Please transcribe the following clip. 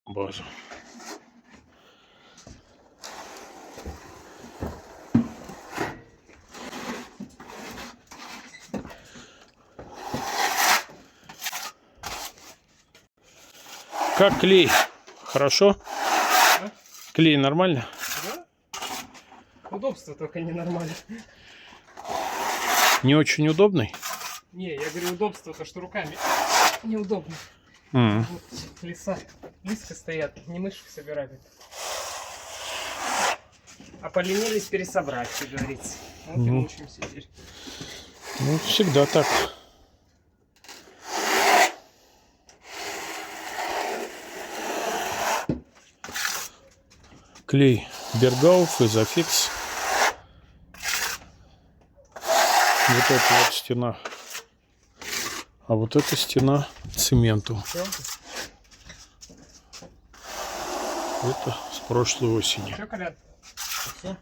базу. Как клей? Хорошо? А? Клей нормально? Да? Удобство только ненормально. Не очень удобный? Не, я говорю удобство, то что руками неудобно. М. Вот леса близко стоят, не мышек собирали. А поленились пересобрать, как говорится. Вот и Ну. мучаемся теперь. Ну, всегда так. Клей Бергауф, Изофикс. Вот эта вот стена. А вот эта стена цементу. Это с прошлой осени. Все, Колян? Все.